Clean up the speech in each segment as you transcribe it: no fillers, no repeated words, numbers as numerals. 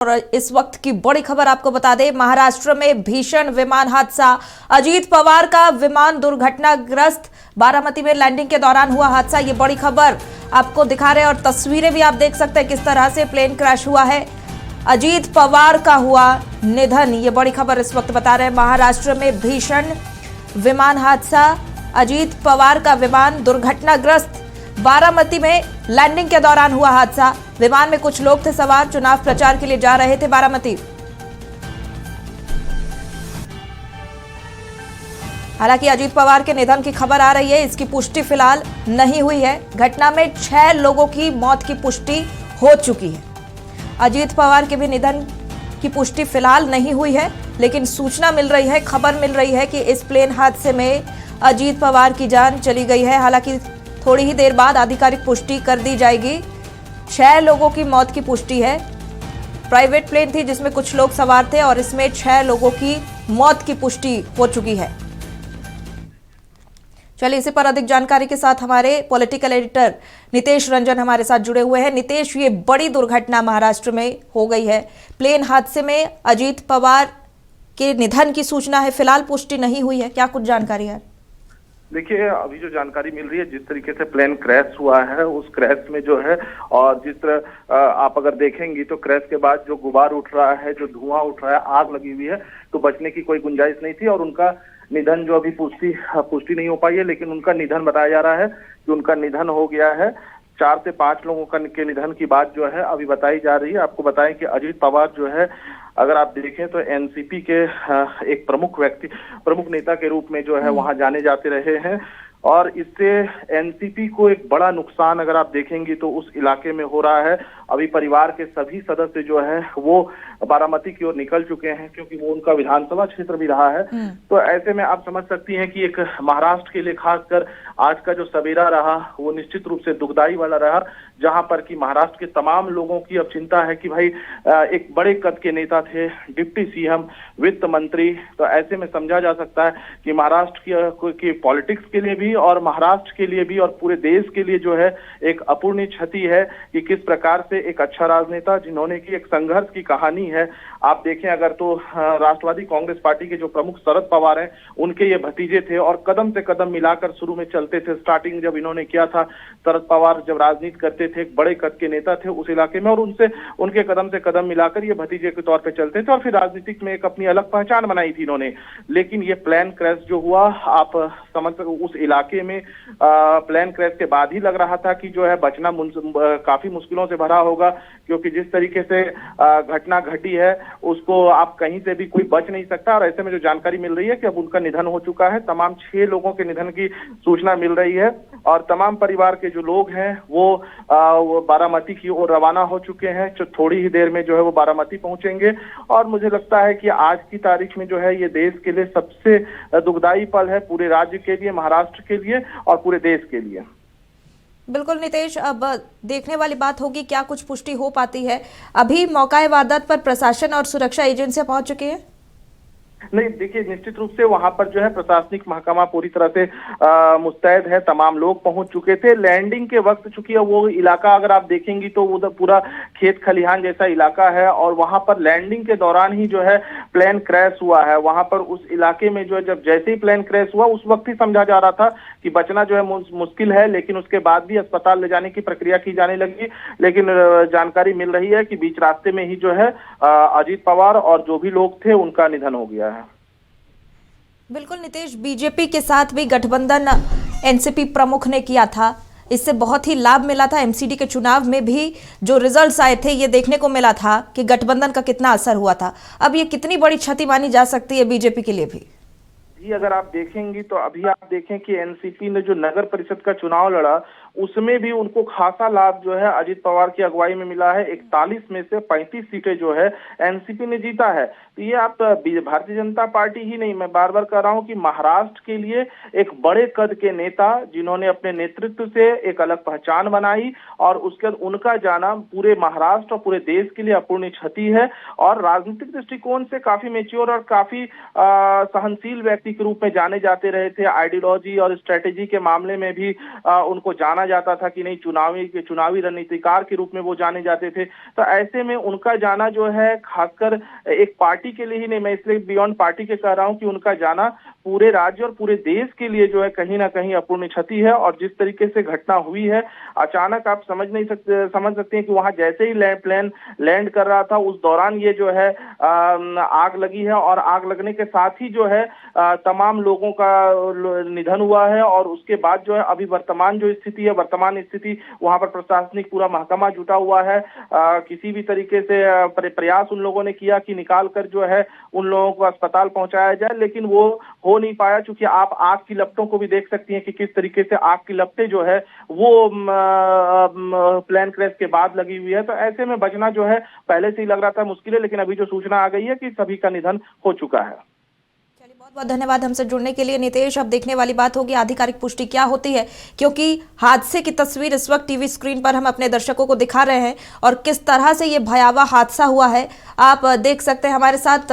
और इस वक्त की बड़ी खबर आपको बता दें, महाराष्ट्र में भीषण विमान हादसा। अजीत पवार का विमान दुर्घटनाग्रस्त। बारामती में लैंडिंग के दौरान हुआ हादसा। ये बड़ी खबर आपको दिखा रहे हैं और तस्वीरें भी आप देख सकते हैं किस तरह से प्लेन क्रैश हुआ है। अजीत पवार का हुआ निधन। ये बड़ी खबर इस वक्त बता रहे हैं। महाराष्ट्र में भीषण विमान हादसा। अजीत पवार का विमान दुर्घटनाग्रस्त। बारामती में लैंडिंग के दौरान हुआ हादसा। विमान में कुछ लोग थे सवार, चुनाव प्रचार के लिए जा रहे थे बारामती। हालांकि अजीत पवार के निधन की खबर आ रही है, इसकी पुष्टि फिलहाल नहीं हुई है। घटना में 6 लोगों की मौत की पुष्टि हो चुकी है। अजीत पवार के भी निधन की पुष्टि फिलहाल नहीं हुई है, लेकिन सूचना मिल रही है, खबर मिल रही है कि इस प्लेन हादसे में अजीत पवार की जान चली गई है। हालांकि थोड़ी ही देर बाद आधिकारिक पुष्टि कर दी जाएगी। 6 लोगों की मौत की पुष्टि है। प्राइवेट प्लेन थी जिसमें कुछ लोग सवार थे और इसमें 6 लोगों की मौत की पुष्टि हो चुकी है। चलिए इसी पर अधिक जानकारी के साथ हमारे पॉलिटिकल एडिटर नितेश रंजन हमारे साथ जुड़े हुए हैं। नितेश, ये बड़ी दुर्घटना महाराष्ट्र में हो गई है। प्लेन हादसे में अजीत पवार के निधन की सूचना है, फिलहाल पुष्टि नहीं हुई है। क्या कुछ जानकारी है? देखिए, अभी जो जानकारी मिल रही है, जिस तरीके से प्लेन क्रैश हुआ है, उस क्रैश में जो है और जिस तरह आप अगर देखेंगी तो क्रैश के बाद जो गुबार उठ रहा है, जो धुआं उठ रहा है, आग लगी हुई है, तो बचने की कोई गुंजाइश नहीं थी। और उनका निधन जो अभी पुष्टि नहीं हो पाई है, लेकिन उनका निधन बताया जा रहा है कि उनका निधन हो गया है। 4 से 5 लोगों के निधन की बात जो है अभी बताई जा रही है। आपको बताएं कि अजीत पवार जो है, अगर आप देखें तो एनसीपी के एक प्रमुख नेता के रूप में जो है वहां जाने जाते रहे हैं। और इससे एनसीपी को एक बड़ा नुकसान अगर आप देखेंगी तो उस इलाके में हो रहा है। अभी परिवार के सभी सदस्य जो है वो बारामती की ओर निकल चुके हैं, क्योंकि वो उनका विधानसभा क्षेत्र भी रहा है। तो ऐसे में आप समझ सकती हैं कि एक महाराष्ट्र के लिए खासकर आज का जो सवेरा रहा वो निश्चित रूप से दुखदाई वाला रहा, जहां पर कि महाराष्ट्र के तमाम लोगों की अब चिंता है कि भाई एक बड़े कद के नेता थे, डिप्टी सीएम, वित्त मंत्री। तो ऐसे में समझा जा सकता है कि महाराष्ट्र की पॉलिटिक्स के लिए भी और महाराष्ट्र के लिए भी और पूरे देश के लिए जो है एक अपूर्णीय क्षति है कि किस प्रकार से एक अच्छा राजनेता जिन्होंने की एक संघर्ष की कहानी है। आप देखें अगर तो राष्ट्रवादी कांग्रेस पार्टी के जो प्रमुख शरद पवार हैं, उनके ये भतीजे थे और कदम से कदम मिलाकर शुरू में चलते थे। स्टार्टिंग जब इन्होंने किया था, शरद पवार जब राजनीति करते थे, एक बड़े कद के नेता थे उस इलाके में, और उनके कदम से कदम मिलाकर ये भतीजे के तौर पर चलते थे और फिर राजनीतिक में एक अपनी अलग पहचान बनाई थी इन्होंने। लेकिन ये प्लेन क्रैश जो हुआ, आप समझ सकते उस इलाके में प्लेन क्रैश के बाद ही लग रहा था कि जो है बचना काफी मुश्किलों से भरा होगा, क्योंकि जिस तरीके से घटना घटी है उसको आप कहीं से भी कोई बच नहीं सकता। और ऐसे में जो जानकारी मिल रही है कि अब उनका निधन हो चुका है। तमाम 6 लोगों के निधन की सूचना मिल रही है और तमाम परिवार के जो लोग हैं वो बारामती की ओर रवाना हो चुके हैं। जो थोड़ी ही देर में जो है वो बारामती पहुंचेंगे। और मुझे लगता है कि आज की तारीख में जो है ये देश के लिए सबसे दुखदाई पल है, पूरे राज्य के लिए, महाराष्ट्र के लिए और पूरे देश के लिए। बिल्कुल नितेश, अब देखने वाली बात होगी क्या कुछ पुष्टि हो पाती है। अभी मौका वारदात पर प्रशासन और सुरक्षा एजेंसियां पहुंच चुकी हैं? नहीं, देखिए, निश्चित रूप से वहां पर जो है प्रशासनिक महकमा पूरी तरह से मुस्तैद है। तमाम लोग पहुंच चुके थे लैंडिंग के वक्त। चूंकि वो इलाका अगर आप देखेंगी तो उधर पूरा खेत खलिहान जैसा इलाका है और वहां पर लैंडिंग के दौरान ही जो है प्लेन क्रैश हुआ है। वहां पर उस इलाके में जो है जब जैसे ही प्लेन क्रैश हुआ उस वक्त ही समझा जा रहा था कि बचना जो है मुश्किल है, लेकिन उसके बाद भी अस्पताल ले जाने की प्रक्रिया की जाने लगी। लेकिन जानकारी मिल रही है कि बीच रास्ते में ही जो है अजीत पवार और जो भी लोग थे उनका निधन हो गया है। बिल्कुल नितेश, बीजेपी के साथ भी गठबंधन एनसीपी प्रमुख ने किया था, इससे बहुत ही लाभ मिला था। एमसीडी के चुनाव में भी जो रिजल्ट्स आए थे ये देखने को मिला था कि गठबंधन का कितना असर हुआ था। अब ये कितनी बड़ी क्षति मानी जा सकती है बीजेपी के लिए भी? जी, अगर आप देखेंगी तो अभी आप देखें कि एनसीपी ने जो नगर परिषद का चुनाव लड़ा उसमें भी उनको खासा लाभ जो है अजीत पवार की अगुवाई में मिला है। 41 में से 35 सीटें जो है एनसीपी ने जीता है। तो ये आप भारतीय जनता पार्टी ही नहीं, मैं बार बार कह रहा हूं कि महाराष्ट्र के लिए एक बड़े कद के नेता जिन्होंने अपने नेतृत्व से एक अलग पहचान बनाई और उसके बाद उनका जाना पूरे महाराष्ट्र और पूरे देश के लिए अपूर्णीय क्षति है। और राजनीतिक दृष्टिकोण से काफी मेच्योर और काफी सहनशील व्यक्ति के रूप में जाने जाते रहे थे। आइडियोलॉजी और स्ट्रेटेजी के मामले में भी उनको जाना माना जाता था कि नहीं, चुनावी रणनीतिकार के रूप में वो जाने जाते थे। तो ऐसे में उनका जाना जो है खासकर एक पार्टी के लिए ही नहीं, मैं इसलिए बियॉन्ड पार्टी के कह रहा हूं कि उनका जाना पूरे राज्य और पूरे देश के लिए जो है कहीं ना कहीं अपूर्ण क्षति है। और जिस तरीके से घटना हुई है, अचानक आप समझ सकते हैं कि वहां जैसे ही प्लेन लैंड कर रहा था उस दौरान ये जो है आग लगी है, और आग लगने के साथ ही जो है तमाम लोगों का निधन हुआ है। और उसके बाद जो है अभी वर्तमान स्थिति वहां पर प्रशासनिक पूरा महकमा जुटा हुआ है। किसी भी तरीके से प्रयास उन लोगों ने किया कि निकाल कर जो है उन लोगों को अस्पताल पहुंचाया जाए, लेकिन वो हो नहीं पाया। चूंकि आप आग की लपटों को भी देख सकती हैं कि किस तरीके से आग की लपटें जो है वो प्लेन क्रैश के बाद लगी हुई है। तो ऐसे में बचना जो है पहले से ही लग रहा था मुश्किल है, लेकिन अभी जो सूचना आ गई है कि सभी का निधन हो चुका है। बहुत बहुत धन्यवाद हमसे जुड़ने के लिए नितेश। अब देखने वाली बात होगी आधिकारिक पुष्टि क्या होती है, क्योंकि हादसे की तस्वीर इस वक्त टीवी स्क्रीन पर हम अपने दर्शकों को दिखा रहे हैं और किस तरह से ये भयावह हादसा हुआ है आप देख सकते हैं। हमारे साथ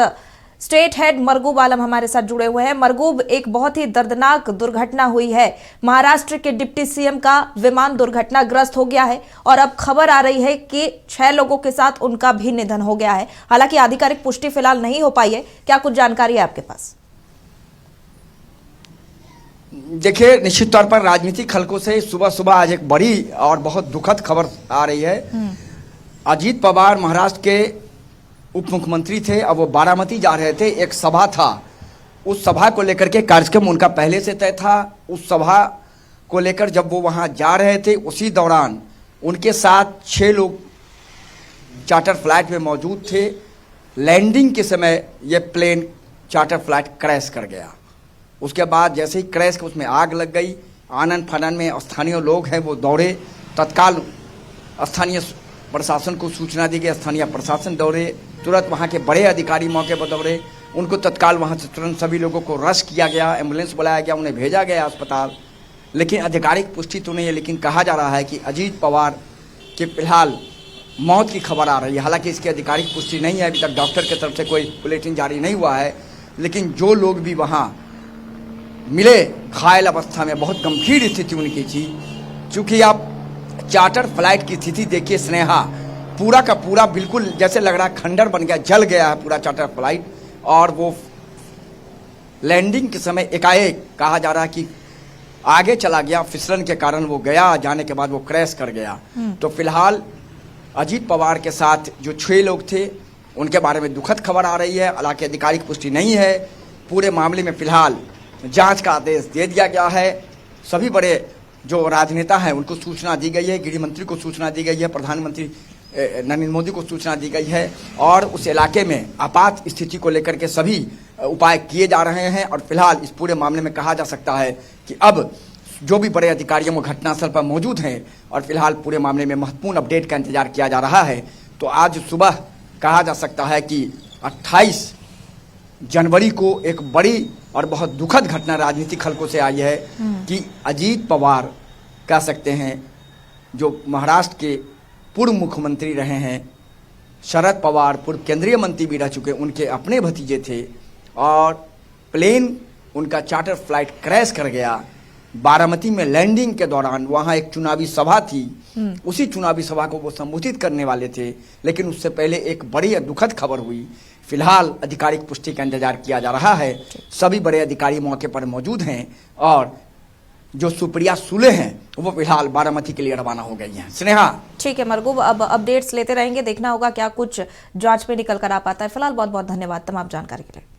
स्टेट हेड मरगूब आलम हमारे साथ जुड़े हुए हैं। मरगूब, एक बहुत ही दर्दनाक दुर्घटना हुई है। महाराष्ट्र के डिप्टी सीएम का विमान दुर्घटनाग्रस्त हो गया है और अब खबर आ रही है कि 6 लोगों के साथ उनका भी निधन हो गया है। हालांकि आधिकारिक पुष्टि फिलहाल नहीं हो पाई है, क्या कुछ जानकारी है आपके पास? देखिए, निश्चित तौर पर राजनीतिक हलकों से सुबह सुबह आज एक बड़ी और बहुत दुखद खबर आ रही है। अजीत पवार महाराष्ट्र के उप मुख्यमंत्री थे, अब वो बारामती जा रहे थे। एक सभा था, उस सभा को लेकर के कार्यक्रम उनका पहले से तय था। उस सभा को लेकर जब वो वहाँ जा रहे थे, उसी दौरान उनके साथ 6 लोग चार्टर फ्लाइट में मौजूद थे। लैंडिंग के समय ये प्लेन चार्टर फ्लाइट क्रैश कर गया। उसके बाद जैसे ही क्रैश उसमें आग लग गई। आनन फानन में स्थानीय लोग हैं वो दौड़े, तत्काल स्थानीय प्रशासन को सूचना दी गई। स्थानीय प्रशासन दौड़े, तुरंत वहाँ के बड़े अधिकारी मौके पर दौड़े, उनको तत्काल वहाँ से तुरंत सभी लोगों को रश किया गया, एम्बुलेंस बुलाया गया, उन्हें भेजा गया अस्पताल। लेकिन आधिकारिक पुष्टि तो नहीं है, लेकिन कहा जा रहा है कि अजीत पवार के फिलहाल मौत की खबर आ रही है। हालांकि इसकी आधिकारिक पुष्टि नहीं है, अभी तक डॉक्टर की तरफ से कोई बुलेटिन जारी नहीं हुआ है। लेकिन जो लोग भी वहाँ मिले घायल अवस्था में, बहुत गंभीर स्थिति उनकी थी। चूँकि आप चार्टर फ्लाइट की स्थिति देखिए स्नेहा, पूरा का पूरा बिल्कुल जैसे लग रहा खंडर बन गया, जल गया है पूरा चार्टर फ्लाइट। और वो लैंडिंग के समय एकाएक कहा जा रहा है कि आगे चला गया, फिसलन के कारण वो गया, जाने के बाद वो क्रैश कर गया। तो फिलहाल अजीत पवार के साथ जो 6 लोग थे उनके बारे में दुखद खबर आ रही है। हालांकि आधिकारिक पुष्टि नहीं है। पूरे मामले में फिलहाल जांच का आदेश दे दिया गया है। सभी बड़े जो राजनेता हैं उनको सूचना दी गई है, गृह मंत्री को सूचना दी गई है, प्रधानमंत्री नरेंद्र मोदी को सूचना दी गई है। और उस इलाके में आपात स्थिति को लेकर के सभी उपाय किए जा रहे हैं। और फिलहाल इस पूरे मामले में कहा जा सकता है कि अब जो भी बड़े अधिकारियों वो घटनास्थल पर मौजूद हैं और फिलहाल पूरे मामले में महत्वपूर्ण अपडेट का इंतजार किया जा रहा है। तो आज सुबह कहा जा सकता है कि 28 जनवरी को एक बड़ी और बहुत दुखद घटना राजनीतिक हलकों से आई है कि अजीत पवार कह सकते हैं जो महाराष्ट्र के पूर्व मुख्यमंत्री रहे हैं, शरद पवार पूर्व केंद्रीय मंत्री भी रह चुके, उनके अपने भतीजे थे और प्लेन उनका चार्टर फ्लाइट क्रैश कर गया। बारामती में लैंडिंग के दौरान वहाँ एक चुनावी सभा थी, उसी चुनावी सभा को वो संबोधित करने वाले थे, लेकिन उससे पहले एक बड़ी दुखद खबर हुई। फिलहाल आधिकारिक पुष्टि का इंतजार किया जा रहा है। सभी बड़े अधिकारी मौके पर मौजूद हैं और जो सुप्रिया सुले हैं वो फिलहाल बारामती के लिए रवाना हो गई हैं। स्नेहा, ठीक है मरगूब, अब अपडेट्स लेते रहेंगे, देखना होगा क्या कुछ जांच में निकल कर आ पाता है। फिलहाल बहुत बहुत धन्यवाद तमाम जानकारी के लिए।